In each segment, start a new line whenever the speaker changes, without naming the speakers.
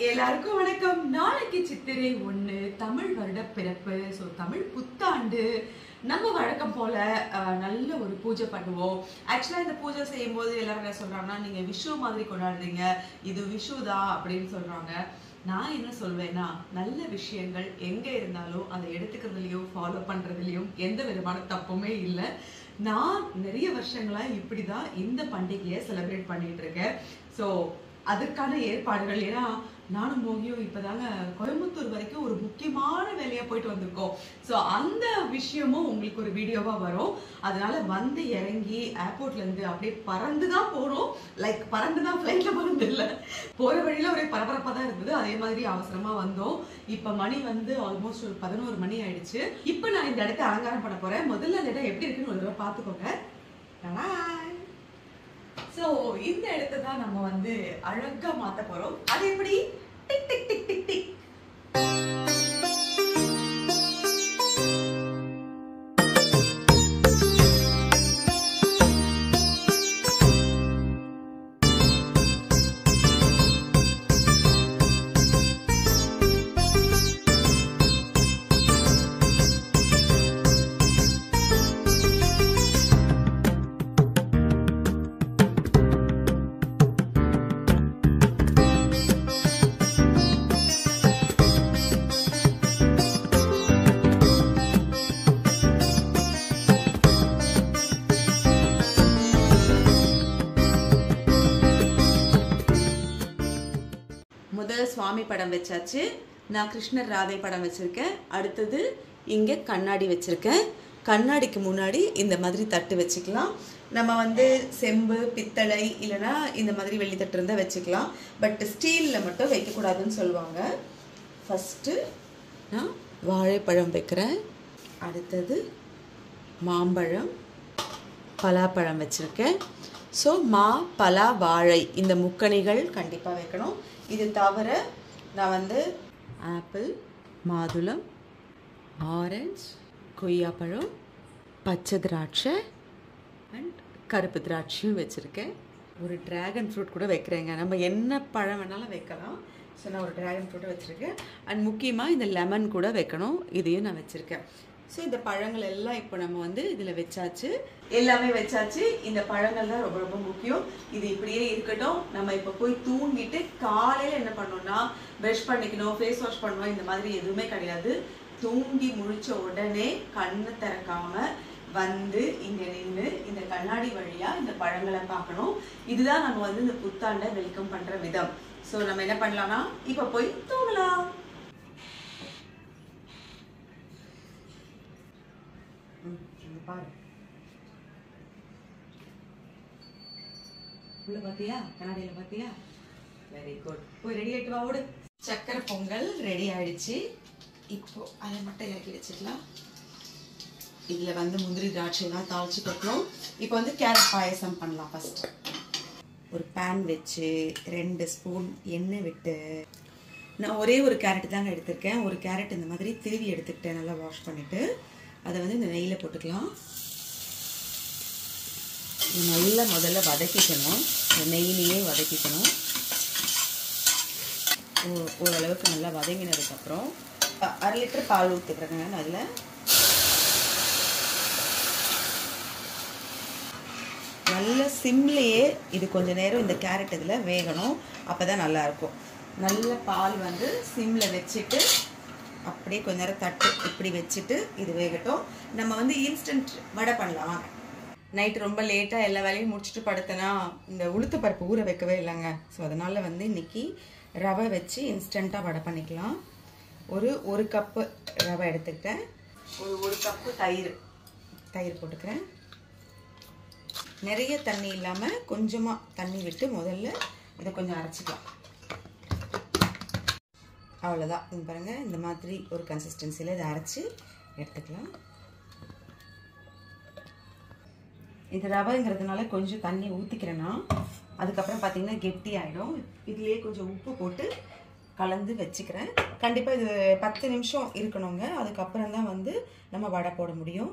எல்லாருக்கும் வணக்கம். நாளைக்கு சித்திரை 1 தமிழ் வருட பிறப்பு. ஸோ தமிழ் புத்தாண்டு. நம்ம வழக்கம் போல நல்ல ஒரு பூஜை பண்ணுவோம். ஆக்சுவலாக இந்த பூஜை செய்யும்போது எல்லாரும் என்ன சொல்றாங்கன்னா, நீங்க விஷு மாதிரி கொண்டாடுறீங்க, இது விஷுதான் அப்படின்னு சொல்றாங்க. நான் என்ன சொல்வேன்னா, நல்ல விஷயங்கள் எங்க இருந்தாலும் அதை எடுத்துக்கிறதுலையும் ஃபாலோ பண்றதுலையும் எந்த விதமான தப்புமே இல்லை. நான் நிறைய வருஷங்களா இப்படிதான் இந்த பண்டிகையை செலிப்ரேட் பண்ணிட்டு இருக்கேன். ஸோ அதுக்கான ஏற்பாடுகள், ஏன்னா நானும் மோகியும் இப்பதாங்க கோயம்புத்தூர் வரைக்கும் ஒரு முக்கியமான வேலையா போயிட்டு வந்திருக்கோம். ஸோ அந்த விஷயமும் உங்களுக்கு ஒரு வீடியோவா வரும். அதனால வந்து இறங்கி ஏர்போர்ட்ல இருந்து அப்படியே பறந்துதான் போறோம். லைக் பறந்துதான் ஃபிளைட்ல பறந்து இல்லை, போற வழியில ஒரே பரபரப்பா தான் இருந்தது. அதே மாதிரி அவசரமா வந்தோம். இப்ப மணி வந்து ஆல்மோஸ்ட் ஒரு 11 மணி ஆயிடுச்சு. இப்ப நான் இந்த இடத்த அலங்காரம் பண்ண போறேன். முதல்ல அந்த இடம் எப்படி இருக்குன்னு ஒரு தடவை பார்த்துக்கோங்க. சோ இந்த இடத்தை தான் நம்ம வந்து அழகா மாத்த போறோம். அது எப்படி? Tick tick tick tick tick. முதல் சுவாமி படம் வச்சாச்சு. நான் கிருஷ்ணர் ராதை படம் வச்சிருக்கேன். அடுத்தது இங்கே கண்ணாடி வச்சிருக்கேன். கண்ணாடிக்கு முன்னாடி இந்த மாதிரி தட்டு வச்சுக்கலாம். நம்ம வந்து செம்பு, பித்தளை இல்லைன்னா இந்த மாதிரி வெள்ளி தட்டு இருந்தால் வச்சுக்கலாம். பட் ஸ்டீலில் மட்டும் வைக்கக்கூடாதுன்னு சொல்லுவாங்க. ஃபஸ்ட்டு நான் வாழைப்பழம் வைக்கிறேன். அடுத்தது மாம்பழம், பலாப்பழம் வச்சுருக்கேன். ஸோ மா, பலா, வாழை இந்த முக்கணிகள் கண்டிப்பாக வைக்கணும். இது தவிர நான் வந்து ஆப்பிள், மாதுளம், ஆரஞ்சு, கொய்யாப்பழம், பச்சை திராட்சை அண்ட் கருப்பு திராட்சையும் வச்சுருக்கேன். ஒரு ட்ராகன் ஃப்ரூட் கூட வைக்கிறேங்க. நம்ம என்ன பழம் வேணாலும் வைக்கலாம். ஸோ நான் ஒரு ட்ராகன் ஃப்ரூட்டை வச்சுருக்கேன். அண்ட் முக்கியமாக இந்த லெமன் கூட வைக்கணும். இதையும் நான் வச்சுருக்கேன். ஸோ இந்த பழங்கள் எல்லாம் இப்போ நம்ம வந்து இதில் வச்சாச்சு. எல்லாமே வச்சாச்சு. இந்த பழங்கள் தான் ரொம்ப ரொம்ப முக்கியம். இது இப்படியே இருக்கட்டும். நம்ம இப்போ போய் தூங்கிட்டு காலையில் என்ன பண்ணோம்னா, ப்ரஷ் பண்ணிக்கணும், ஃபேஸ் வாஷ் பண்ணணும், இந்த மாதிரி எதுவுமே கிடையாது. தூங்கி முழிச்ச உடனே கண்ணு திறக்காம வந்து இங்க நின்று இந்த கண்ணாடி வழியா இந்த பழங்களை பார்க்கணும். இதுதான் நம்ம வந்து இந்த புத்தாண்டை வெல்கம் பண்ற விதம். ஸோ நம்ம என்ன பண்ணலாம்னா, இப்போ போய் தூங்கலாம். பாரு, உள்ள பாத்தியா? கண்ணாடியில பாத்தியா? Very good. போய் ரெடி ஆயிட்டு வா, ஓடு. சக்கரை பொங்கல் ரெடி ஆயிடுச்சு. இப்போ அதை மட்டும் இறக்கி வச்சுக்கலாம். இதுல வந்து முந்திரி திராட்சை தான் தாளிச்சு கொட்டணும். இப்போ வந்து கேரட் பாயசம் பண்ணலாம். ஃபர்ஸ்ட் ஒரு பேன் வச்சு 2 ஸ்பூன் எண்ணெய் விட்டு, நான் ஒரே ஒரு கேரட் தாங்க எடுத்திருக்கேன். ஒரு கேரட் இந்த மாதிரி திருவி எடுத்துக்கிட்டேன், நல்லா வாஷ் பண்ணிட்டு. அதை வந்து இந்த நெய்யில் போட்டுக்கலாம். நல்லா முதல்ல வதக்கிக்கணும். நெய்யிலேயே வதக்கிக்கணும். ஓரளவுக்கு நல்லா வதங்கினதுக்கப்புறம் 1/2 லிட்டர் பால் ஊற்றுக்கிறேங்க. அதில் நல்ல சிம்லேயே இது கொஞ்சம் நேரம் இந்த கேரட் இதில் வேகணும். அப்போ தான் நல்லாயிருக்கும். நல்ல பால் வந்து சிம்மில் வச்சுட்டு அப்படியே கொஞ்ச நேரம் தட்டு இப்படி வச்சுட்டு இது வேகட்டும். நம்ம வந்து இன்ஸ்டன்ட் வடை பண்ணலாம். நைட்டு ரொம்ப லேட்டாக எல்லா வேலையும் முடிச்சுட்டு படுத்தனா இந்த உளுத்து பருப்பு ஊற வைக்கவே இல்லைங்க. ஸோ அதனால் வந்து இன்றைக்கி ரவை வச்சு இன்ஸ்டண்ட்டாக வடை பண்ணிக்கலாம். ஒரு கப்பு ரவை எடுத்துக்கிட்டேன். ஒரு கப்பு தயிர் போட்டுக்கிறேன். நிறைய தண்ணி இல்லாமல் கொஞ்சமாக தண்ணி விட்டு முதல்ல இதை கொஞ்சம் அரைச்சிக்கலாம். அவ்வளோதான். இது பாருங்கள், இந்த மாதிரி ஒரு கன்சிஸ்டன்சியில் இதை அரைச்சி எடுத்துக்கலாம். இந்த ரவைங்கிறதுனால கொஞ்சம் தண்ணி ஊற்றிக்கிறேன்னா, அதுக்கப்புறம் பார்த்தீங்கன்னா கெட்டி ஆகிடும். இதுலேயே கொஞ்சம் உப்பு போட்டு கலந்து வச்சுக்கிறேன். கண்டிப்பாக இது 10 நிமிஷம் இருக்கணுங்க. அதுக்கப்புறம் தான் வந்து நம்ம வடை போட முடியும்.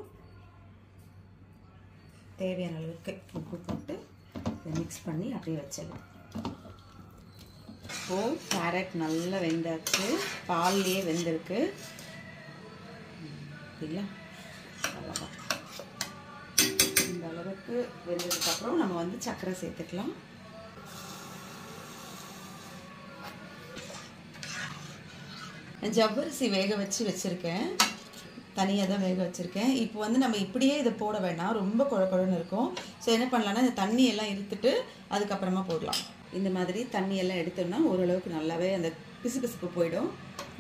தேவையான அளவுக்கு உப்பு போட்டு இதை மிக்ஸ் பண்ணி அப்படியே வச்சிடலாம். இப்போது கேரட் நல்லா வெந்தாச்சு, பால்லையே வெந்திருக்கு இல்லை. அவ்வளோதான். இந்த அளவுக்கு வெந்ததுக்கப்புறம் நம்ம வந்து சர்க்கரை சேர்த்துக்கலாம். ஜவ்வரிசி வேக வச்சுருக்கேன், தனியாக தான் வேக வச்சுருக்கேன். இப்போ வந்து நம்ம இப்படியே இதை போட வேண்டாம், ரொம்ப குழன்னு இருக்கும். ஸோ என்ன பண்ணலான்னா இந்த தண்ணியெல்லாம் எடுத்துட்டு அதுக்கப்புறமா போடலாம். இந்த மாதிரி தண்ணியெல்லாம் எடுத்தோம்னா ஓரளவுக்கு நல்லாவே அந்த பிசுபிசுப்பு போயிடும்.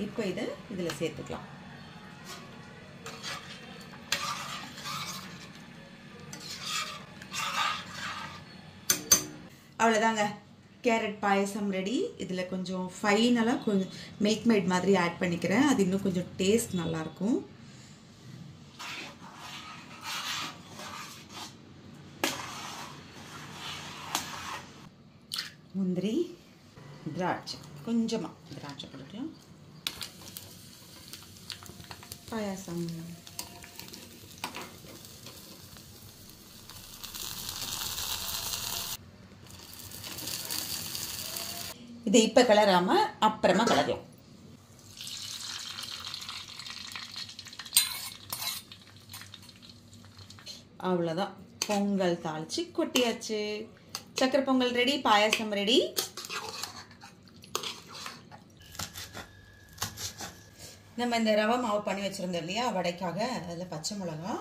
இப்போ இதை இதில் சேர்த்துக்கலாம். அவ்வளோதாங்க, கேரட் பாயசம் ரெடி. இதில் கொஞ்சம் ஃபைனலாக கொஞ்சம் மில்க் மேட் மாதிரி ஆட் பண்ணிக்கிறேன், அது இன்னும் கொஞ்சம் டேஸ்ட் நல்லாயிருக்கும். முந்திரி, திராட்சை, கொஞ்சமாக திராட்சை போட்டுக்கலாம். பாயாசம் இதை இப்போ கலராமல் அப்புறமா கலரலாம். அவ்வளோதான், பொங்கல் தாளிச்சு கொட்டியாச்சு. சக்கரை பொங்கல் ரெடி, பாயாசம் ரெடி. நம்ம இந்த ரவை மாவு பண்ணி வச்சுருந்தோம் இல்லையா வடைக்காக, அதில் பச்சை மிளகா,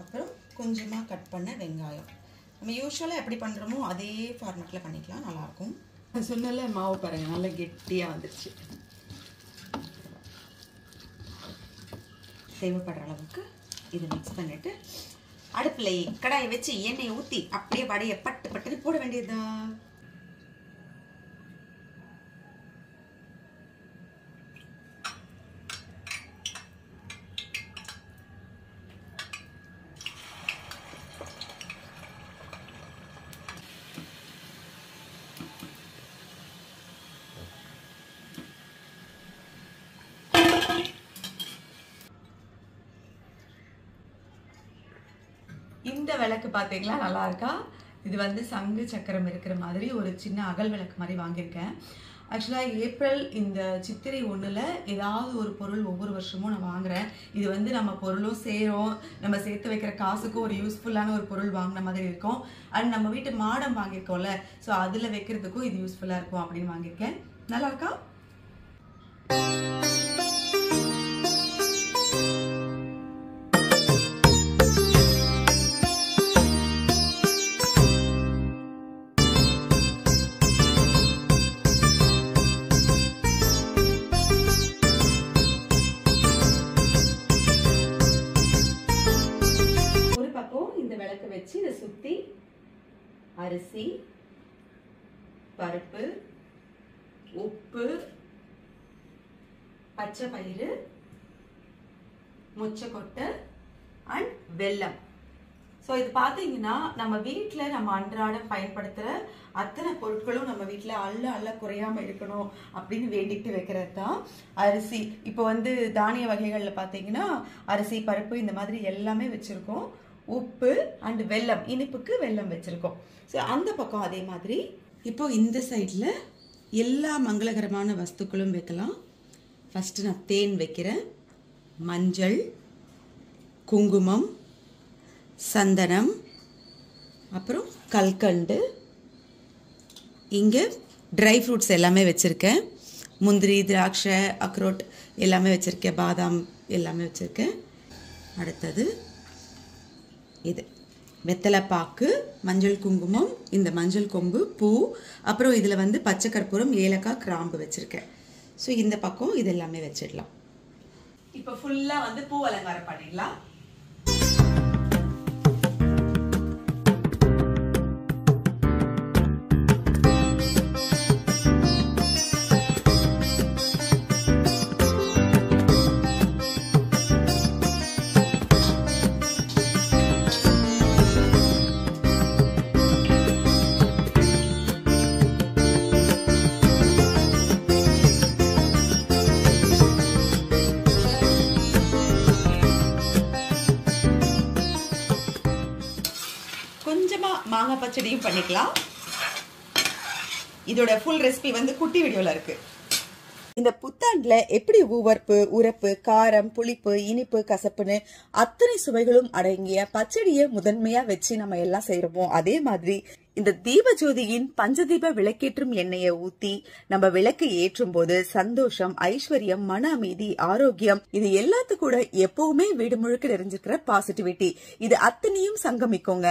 அப்புறம் கொஞ்சமாக கட் பண்ண வெங்காயம். நம்ம யூஸ்வலாக எப்படி பண்ணுறோமோ அதே ஃபார்மேட்டில் பண்ணிக்கலாம், நல்லாயிருக்கும். சொன்னால மாவு பாருங்கள் நல்லா கெட்டியாக வந்துடுச்சு. தேவைப்படுற அளவுக்கு இதை மிக்ஸ் பண்ணிவிட்டு அடுப்பில் கடாயை வச்சு எண்ணெயை ஊற்றி அப்படியே வடையை பட்டு பட்டுன்னு போட வேண்டியதுதான். இந்த விளக்கு பார்த்தீங்களா, நல்லா இருக்கா? இது வந்து சங்கு சக்கரம் இருக்கிற மாதிரி ஒரு சின்ன அகல் விளக்கு மாதிரி வாங்கியிருக்கேன். ஆக்சுவலாக ஏப்ரல் இந்த சித்திரை 1ல் ஏதாவது ஒரு பொருள் ஒவ்வொரு வருஷமும் நான் வாங்குறேன். இது வந்து நம்ம பொருளும் சேரும், நம்ம சேர்த்து வைக்கிற காசுக்கும் ஒரு யூஸ்ஃபுல்லான ஒரு பொருள் வாங்கின மாதிரி இருக்கும். அண்ட் நம்ம வீட்டு மாடம் வாங்கியிருக்கோம்ல, ஸோ அதில் வைக்கிறதுக்கும் இது யூஸ்ஃபுல்லாக இருக்கும் அப்படின்னு வாங்கியிருக்கேன். நல்லா இருக்கா? வச்சு இதை சுற்றி அரிசி, பருப்பு, உப்பு, பச்சை பயிறு, மொச்சக்கொட்டை அண்ட் வெல்லம். ஸோ இது பார்த்தீங்கன்னா நம்ம வீட்டில் நம்ம அன்றாடம் பயன்படுத்துகிற அத்தனை பொருட்களும் நம்ம வீட்டில் அள்ள குறையாமல் இருக்கணும் அப்படின்னு வேண்டிட்டு வைக்கிறது தான் அரிசி. இப்போ வந்து தானிய வகைகளில் பார்த்தீங்கன்னா அரிசி, பருப்பு இந்த மாதிரி எல்லாமே வச்சுருக்கோம். உப்பு அண்ட் வெல்லம், இனிப்புக்கு வெல்லம் வச்சுருக்கோம். ஸோ அந்த பக்கம் அதே மாதிரி. இப்போ இந்த சைடில் எல்லா மங்களகரமான வஸ்துக்களும் வைக்கலாம். ஃபஸ்ட்டு நான் தேன் வைக்கிறேன், மஞ்சள், குங்குமம், சந்தனம், அப்புறம் கல்கண்டு. இங்கே ட்ரை ஃப்ரூட்ஸ் எல்லாமே வச்சுருக்கேன், முந்திரி, திராட்சை, அக்ரோட் எல்லாமே வச்சுருக்கேன், பாதாம் எல்லாமே வச்சுருக்கேன். அடுத்தது இது வெத்தலைப்பாக்கு, மஞ்சள் குங்குமம், இந்த மஞ்சள் கொம்பு, பூ, அப்புறம் இதில் வந்து பச்சை கற்பூரம், ஏலக்காய், கிராம்பு வச்சுருக்கேன். ஸோ இந்த பக்கம் இது எல்லாமே வச்சிடலாம். இப்போ ஃபுல்லாக வந்து பூ அலங்காரம் பண்ணிடலாம். கொஞ்சமாக மாங்காய் பச்சடியும் பண்ணிக்கலாம். இதோட ஃபுல் ரெசிபி வந்து குட்டி வீடியோல இருக்கு. இந்த புத்தாண்டுல எப்படி உவர்ப்பு, உரப்பு, காரம், புளிப்பு, இனிப்பு, கசப்புன்னு அத்தனை சுவைகளும் அடங்கிய பச்சடியை முதன்மையா வச்சு நம்ம எல்லாம் செய்யறோமோ, அதே மாதிரி இந்த தீபஜோதியின் பஞ்சதீப விளக்கேற்றும் எண்ணெயை ஊத்தி நம்ம விளக்கு ஏற்றும் போது சந்தோஷம், ஐஸ்வர்யம், மன அமைதி, ஆரோக்கியம் இது எல்லாத்து கூட எப்பவுமே வீடு முழுக்க நிறைஞ்சிருக்கிற பாசிட்டிவிட்டி இது அத்தனையும் சங்கமிக்குங்க.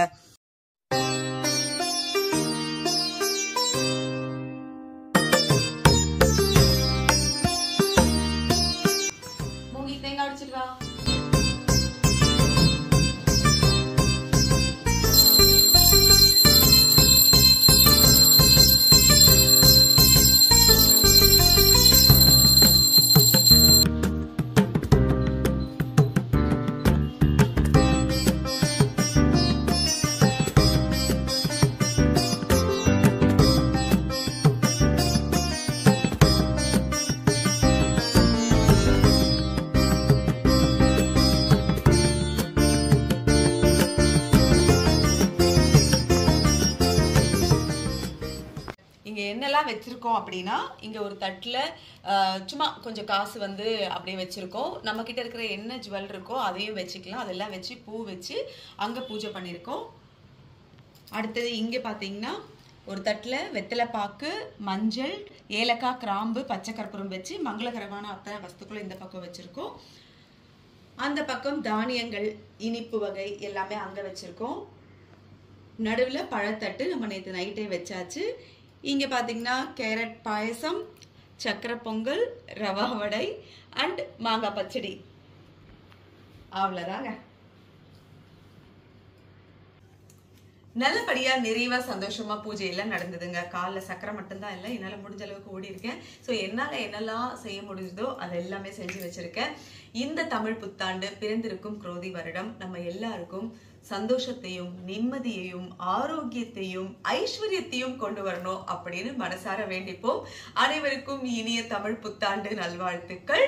இங்கே என்னெல்லாம் வச்சுருக்கோம் அப்படின்னா, இங்கே ஒரு தட்டில் சும்மா கொஞ்சம் காசு வந்து அப்படியே வச்சுருக்கோம். நம்மக்கிட்ட இருக்கிற என்ன ஜுவல் இருக்கோ அதையும் வச்சுக்கலாம். அதெல்லாம் வச்சு பூ வச்சு அங்கே பூஜை பண்ணியிருக்கோம். அடுத்தது இங்கே பார்த்தீங்கன்னா ஒரு தட்டில் வெத்தலை பாக்கு, மஞ்சள், ஏலக்காய், கிராம்பு, பச்சை கற்பூரம் வச்சு மங்களகரமான அத்தனை வஸ்துக்களும் இந்த பக்கம் வச்சுருக்கோம். அந்த பக்கம் தானியங்கள், இனிப்பு வகை எல்லாமே அங்கே வச்சுருக்கோம். நடுவில் பழத்தட்டு நம்ம நேற்று நைட்டே வச்சாச்சு. இங்கே பார்த்தீங்கன்னா கேரட் பாயசம், சக்கரை பொங்கல், ரவா வடை அண்ட் மாங்காய் பச்சடி. அவ்வளோதாங்க. நல்லபடியா நிறைவா சந்தோஷமா பூஜை எல்லாம் நடந்ததுங்க. காலில் சக்கரை மட்டும்தான் இல்லை, என்னால் முடிஞ்ச அளவுக்கு ஓடி இருக்கேன். ஸோ என்னால் என்னெல்லாம் செய்ய முடிஞ்சதோ அதை எல்லாமே செஞ்சு வச்சிருக்கேன். இந்த தமிழ் புத்தாண்டு பிறந்திருக்கும் குரோதி வருடம் நம்ம எல்லாருக்கும் சந்தோஷத்தையும் நிம்மதியையும் ஆரோக்கியத்தையும் ஐஸ்வர்யத்தையும் கொண்டு வரணும் அப்படின்னு மனசார வேண்டிப்போம். அனைவருக்கும் இனிய தமிழ் புத்தாண்டு நல்வாழ்த்துக்கள்.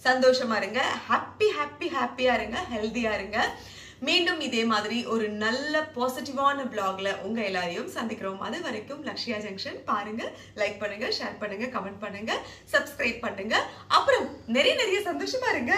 சந்தோஷமா இருங்க, ஹாப்பியா இருங்க, ஹெல்தியா இருங்க. மீண்டும் இதே மாதிரி ஒரு நல்ல பாசிட்டிவான பிளாக்ல உங்க எல்லாரையும் சந்திக்கிறோம். அது வரைக்கும் லக்ஷ்யா ஜங்ஷன் பாருங்க, லைக் பண்ணுங்க, ஷேர் பண்ணுங்க, கமெண்ட் பண்ணுங்க, சப்ஸ்கிரைப் பண்ணுங்க. அப்புறம் நிறைய சந்தோஷமா இருங்க.